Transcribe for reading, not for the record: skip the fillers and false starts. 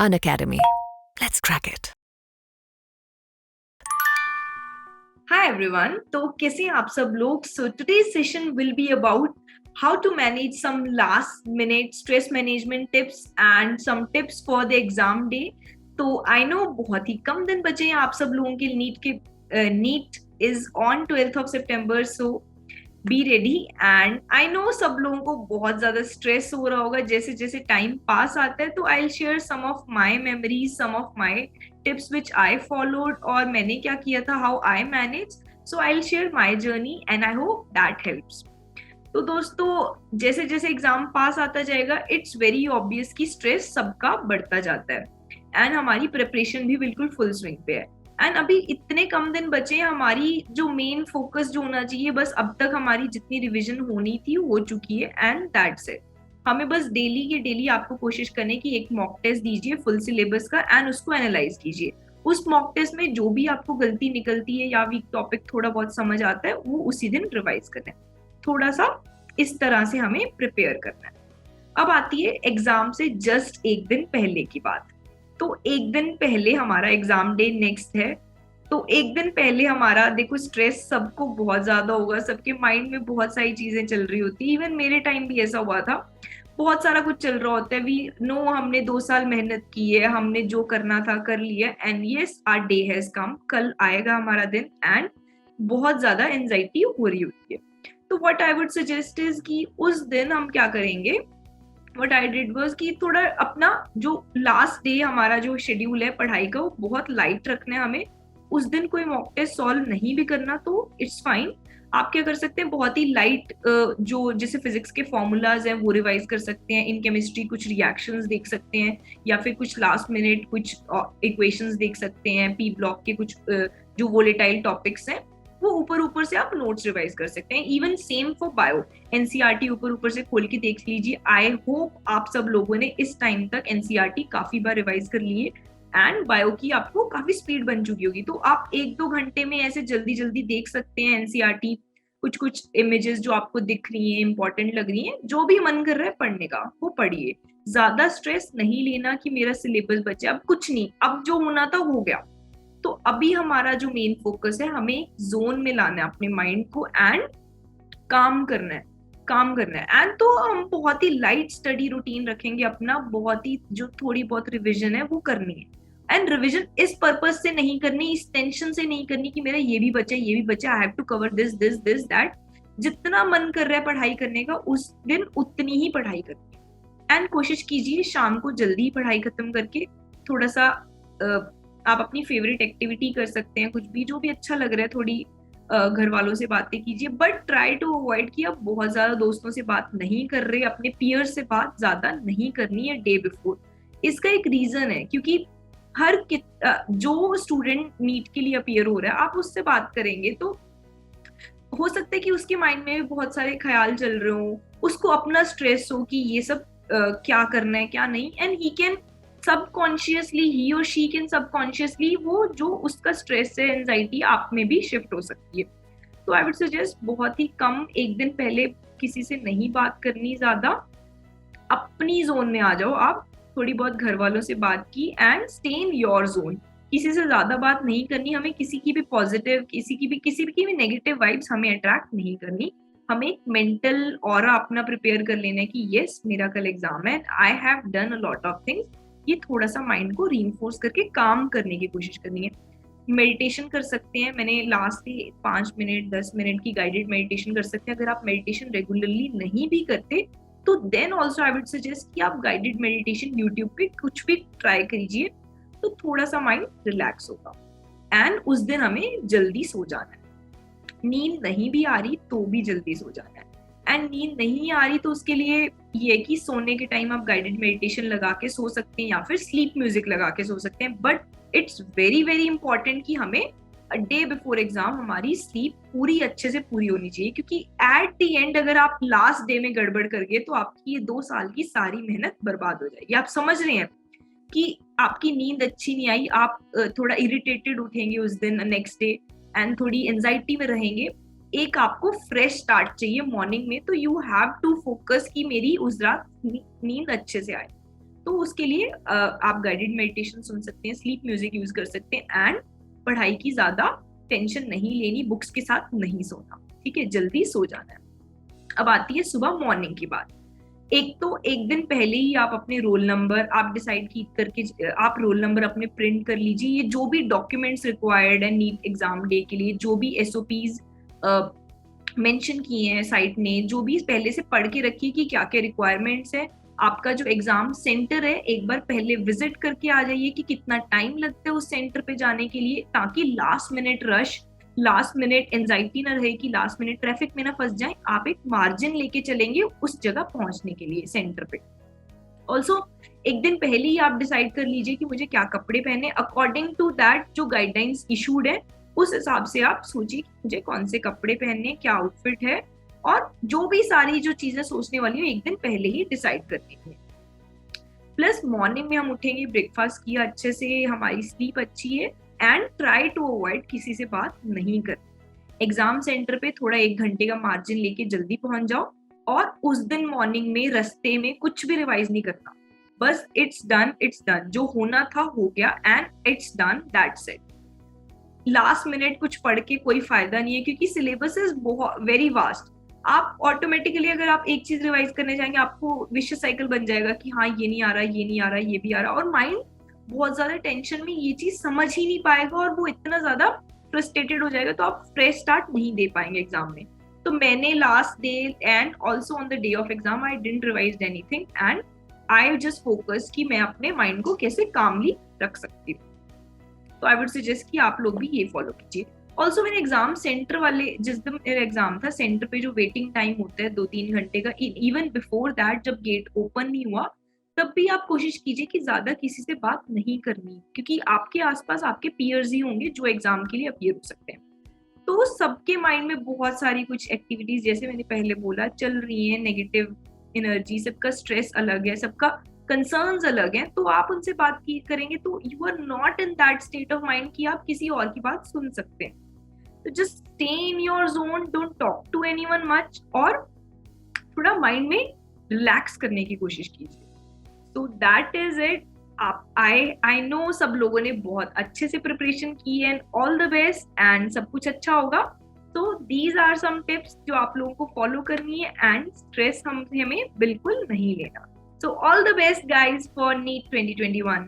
Unacademy. Let's crack it. Hi everyone. तो कैसे हैं आप सब लोग? So today's session will be about how to manage some last minute stress management tips and some tips for the exam day. तो I know बहुत ही कम दिन बचे हैं आप सब लोगों के NEET is on 12th of September. So be ready and I know सब लोगों को बहुत ज्यादा स्ट्रेस हो रहा होगा जैसे जैसे टाइम पास आता है. तो I share some of my memories, some of my tips which I followed और मैंने क्या किया था, how I manage. So I share my journey and I hope that helps. तो दोस्तों जैसे जैसे एग्जाम पास आता जाएगा इट्स वेरी ऑब्वियस कि स्ट्रेस सबका बढ़ता जाता है एंड हमारी प्रिपरेशन भी बिल्कुल फुल स्विंग पे है. एंड अभी इतने कम दिन बचे हैं, हमारी जो मेन फोकस जो होना चाहिए, बस अब तक हमारी जितनी रिवीजन होनी थी हो चुकी है एंड दैट्स इट. हमें बस डेली के डेली आपको कोशिश करने की एक मॉक टेस्ट दीजिए फुल सिलेबस का एंड उसको एनालाइज कीजिए. उस मॉक टेस्ट में जो भी आपको गलती निकलती है या वीक टॉपिक थोड़ा बहुत समझ आता है वो उसी दिन रिवाइज करना है. थोड़ा सा इस तरह से हमें प्रिपेयर करना है. अब आती है एग्जाम से जस्ट एक दिन पहले की बात. तो एक दिन पहले हमारा एग्जाम डे नेक्स्ट है. तो एक दिन पहले हमारा देखो स्ट्रेस सबको बहुत ज्यादा होगा, सबके माइंड में बहुत सारी चीजें चल रही होती. इवन मेरे टाइम भी ऐसा हुआ था, बहुत सारा कुछ चल रहा होता है. वी नो हमने 2 साल मेहनत की है, हमने जो करना था कर लिया and yes our day has come, कल आएगा हमारा दिन एंड बहुत ज्यादा एंजाइटी हो रही होती है. तो what I would suggest is कि उस दिन हम क्या करेंगे, व्हाट आई डिड वाज कि थोड़ा अपना जो लास्ट डे हमारा जो शेड्यूल है पढ़ाई का वो बहुत लाइट रखना है. हमें उस दिन कोई मॉक टेस्ट सॉल्व नहीं भी करना तो इट्स फाइन. आप क्या कर सकते हैं, बहुत ही लाइट जो जैसे फिजिक्स के फॉर्मूलाज हैं वो रिवाइज कर सकते हैं. इन केमिस्ट्री कुछ रिएक्शंस देख सकते हैं या फिर कुछ लास्ट मिनट कुछ इक्वेशंस देख सकते हैं. पी ब्लॉक के कुछ जो वोलेटाइल टॉपिक्स हैं वो ऊपर ऊपर से आप नोट्स रिवाइज कर सकते हैं. Even same for bio, NCERT ऊपर ऊपर से खोल के देख लीजिए. आई होप आप सब लोगों ने इस टाइम तक एनसीईआरटी काफी बार रिवाइज कर लिए एंड बायो की आपको काफी स्पीड बन चुकी होगी. तो आप 1-2 घंटे में ऐसे जल्दी जल्दी देख सकते हैं एनसीईआरटी. कुछ कुछ इमेजेस जो आपको दिख रही हैं, इंपॉर्टेंट लग रही हैं, जो भी मन कर रहा है पढ़ने का वो पढ़िए. ज्यादा स्ट्रेस नहीं लेना कि मेरा सिलेबस बचे. अब कुछ नहीं, अब जो होना था हो गया. तो अभी हमारा जो मेन फोकस है, हमें जोन में लाना है अपने माइंड को एंड काम करना है, काम करना है. एंड तो हम बहुत ही लाइट स्टडी रूटीन रखेंगे अपना. बहुत ही जो थोड़ी बहुत रिवीजन है वो करनी है. एंड रिवीजन इस पर्पज से नहीं करनी, इस टेंशन से नहीं करनी कि मेरा ये भी बचा ये भी बचा, I have to cover this this this that. जितना मन कर रहा है पढ़ाई करने का उस दिन उतनी ही पढ़ाई करनी है. एंड कोशिश कीजिए शाम को जल्दी पढ़ाई खत्म करके थोड़ा सा आप अपनी फेवरेट एक्टिविटी कर सकते हैं, कुछ भी जो भी अच्छा लग रहा है. थोड़ी घर वालों से बातें कीजिए, बट ट्राई टू अवॉइड कि आप बहुत ज्यादा दोस्तों से बात नहीं कर रहे, अपने पीयर से बात ज्यादा नहीं करनी है डे बिफोर. इसका एक रीजन है क्योंकि जो स्टूडेंट नीट के लिए अपीयर हो रहा है आप उससे बात करेंगे तो हो सकता है कि उसके माइंड में भी बहुत सारे ख्याल चल रहे हो, उसको अपना स्ट्रेस हो कि ये सब क्या करना है क्या नहीं. एंड ही कैन सबकॉन्शियसली, ही और शी कैन सबकॉन्शियसली वो जो उसका स्ट्रेस है, एंजाइटी आप में भी शिफ्ट हो सकती है. तो आई वुड सजेस्ट बहुत ही कम, एक दिन पहले किसी से नहीं बात करनी, ज्यादा अपनी जोन में आ जाओ आप. थोड़ी बहुत घर वालों से बात की and stay in your zone. किसी से ज्यादा बात नहीं करनी. हमें किसी की भी पॉजिटिव, किसी की भी नेगेटिव वाइब्स हमें अट्रैक्ट नहीं करनी. हमें एक मेंटल ऑरा अपना प्रिपेयर कर लेना है कि यस मेरा कल एग्जाम है, I have done a lot of things. ये थोड़ा सा माइंड को रीइंफोर्स करके काम करने की कोशिश करनी है. मेडिटेशन कर सकते हैं. मैंने लास्ट 5 मिनट 10 मिनट की गाइडेड मेडिटेशन कर सकते हैं. अगर आप मेडिटेशन रेगुलरली नहीं भी करते तो then also I would suggest कि आप गाइडेड मेडिटेशन यूट्यूब पे कुछ भी ट्राई कीजिए तो थोड़ा सा माइंड रिलैक्स होगा. एंड उस दिन हमें जल्दी सो जाना है. नींद नहीं भी आ रही तो भी जल्दी सो जाना है. एंड नींद नहीं आ रही तो उसके लिए ये कि सोने के टाइम आप गाइडेड मेडिटेशन लगा के सो सकते हैं या फिर स्लीप म्यूजिक लगा के सो सकते हैं. But it's very very important कि हमें डे बिफोर एग्जाम हमारी स्लीप पूरी अच्छे से पूरी होनी चाहिए, क्योंकि एट द एंड अगर आप लास्ट डे में गड़बड़ कर गए तो आपकी ये 2 साल की सारी मेहनत बर्बाद हो जाएगी. आप समझ रहे हैं कि आपकी नींद अच्छी नहीं आई, आप थोड़ा इरिटेटेड उठेंगे उस दिन नेक्स्ट डे एंड थोड़ी एंजाइटी में रहेंगे. एक आपको फ्रेश स्टार्ट चाहिए मॉर्निंग में. तो यू हैव टू फोकस कि मेरी उस रात नींद अच्छे से आए. तो उसके लिए आप गाइडेड मेडिटेशन सुन सकते हैं, स्लीप म्यूजिक यूज कर सकते हैं, एंड पढ़ाई की ज्यादा टेंशन नहीं लेनी, बुक्स के साथ नहीं सोना, ठीक है, जल्दी सो जाना है। अब आती है सुबह मॉर्निंग की बात। एक तो एक दिन पहले ही आप अपने रोल नंबर आप डिसाइड की करके आप रोल नंबर अपने प्रिंट कर लीजिए। ये जो भी डॉक्यूमेंट्स रिक्वायर्ड है नीट एग्जाम डे के लिए, जो भी एसओपीज मेंशन किए हैं साइट ने, जो भी पहले से पढ़ के रखिए कि क्या क्या रिक्वायरमेंट्स है। आपका जो एग्जाम सेंटर है एक बार पहले विजिट करके आ जाइए कि कितना टाइम लगता है उस सेंटर पे जाने के लिए, ताकि last minute rush, last minute anxiety ना रहे कि लास्ट मिनट ट्रैफिक में ना फंस जाए। आप एक मार्जिन लेके चलेंगे उस जगह पहुंचने के लिए सेंटर पे। ऑल्सो एक दिन पहले ही आप डिसाइड कर लीजिए कि मुझे क्या कपड़े पहने, अकॉर्डिंग टू दैट जो गाइडलाइंस इशूड है उस हिसाब से आप सोचिए कि मुझे कौन से कपड़े पहनने, क्या आउटफिट है, और जो भी सारी जो चीजें सोचने वाली हो एक दिन पहले ही डिसाइड कर लीजिए। प्लस मॉर्निंग में हम उठेंगे, ब्रेकफास्ट किया अच्छे से, हमारी स्लीप अच्छी है, एंड ट्राई टू अवॉइड किसी से बात नहीं करनी। एग्जाम सेंटर पे थोड़ा 1 घंटे का मार्जिन लेके जल्दी पहुंच जाओ, और उस दिन मॉर्निंग में रास्ते में कुछ भी रिवाइज नहीं करना, बस इट्स डन, जो होना था हो गया, and it's done, that's it. Last minute कुछ पढ़ के कोई फायदा नहीं है, क्योंकि सिलेबस इज वेरी वास्ट। आप ऑटोमेटिकली अगर आप एक चीज रिवाइज करने जाएंगे आपको विशियस साइकिल बन जाएगा कि हाँ ये नहीं आ रहा, ये नहीं आ रहा, ये भी आ रहा, और माइंड बहुत ज्यादा टेंशन में ये चीज समझ ही नहीं पाएगा, और वो इतना ज्यादा फ्रस्ट्रेटेड हो जाएगा, तो आप फ्रेश स्टार्ट नहीं दे पाएंगे एग्जाम में। तो मैंने last day and also on the day of exam I didn't revise anything, and I just focus कि मैं अपने माइंड को कैसे कामली रख सकती हूँ। तो आई वुड सजेस्ट कि आप लोग भी ये फॉलो कीजिए। ऑल्सो मेरे एग्जाम सेंटर वाले, जिस दिन मेरा एग्जाम था, सेंटर पे जो वेटिंग टाइम होता है 2-3 घंटे का, इवन बिफोर दैट जब गेट ओपन नहीं हुआ तब भी आप कोशिश कीजिए कि ज्यादा किसी से बात नहीं करनी, क्योंकि आपके आसपास आपके पीयर्स ही होंगे जो एग्जाम के लिए अपीयर हो सकते हैं। तो सबके माइंड में बहुत सारी कुछ एक्टिविटीज, जैसे मैंने पहले बोला, चल रही है, नेगेटिव एनर्जी, सबका स्ट्रेस अलग है, सबका कंसर्न्स अलग हैं, तो आप उनसे बात की करेंगे तो you are not in that state of mind कि आप किसी और की बात सुन सकते हैं। तो just stay in your zone, don't talk to anyone much, और थोड़ा माइंड में रिलैक्स करने की कोशिश कीजिए। तो दैट इज इट। आप आई नो सब लोगों ने बहुत अच्छे से प्रिपरेशन की है, and all the best, and सब कुछ अच्छा होगा। तो दीज आर सम टिप्स जो आप लोगों को फॉलो करनी है, एंड स्ट्रेस हमें बिल्कुल नहीं लेना। So all the best guys for NEET 2021.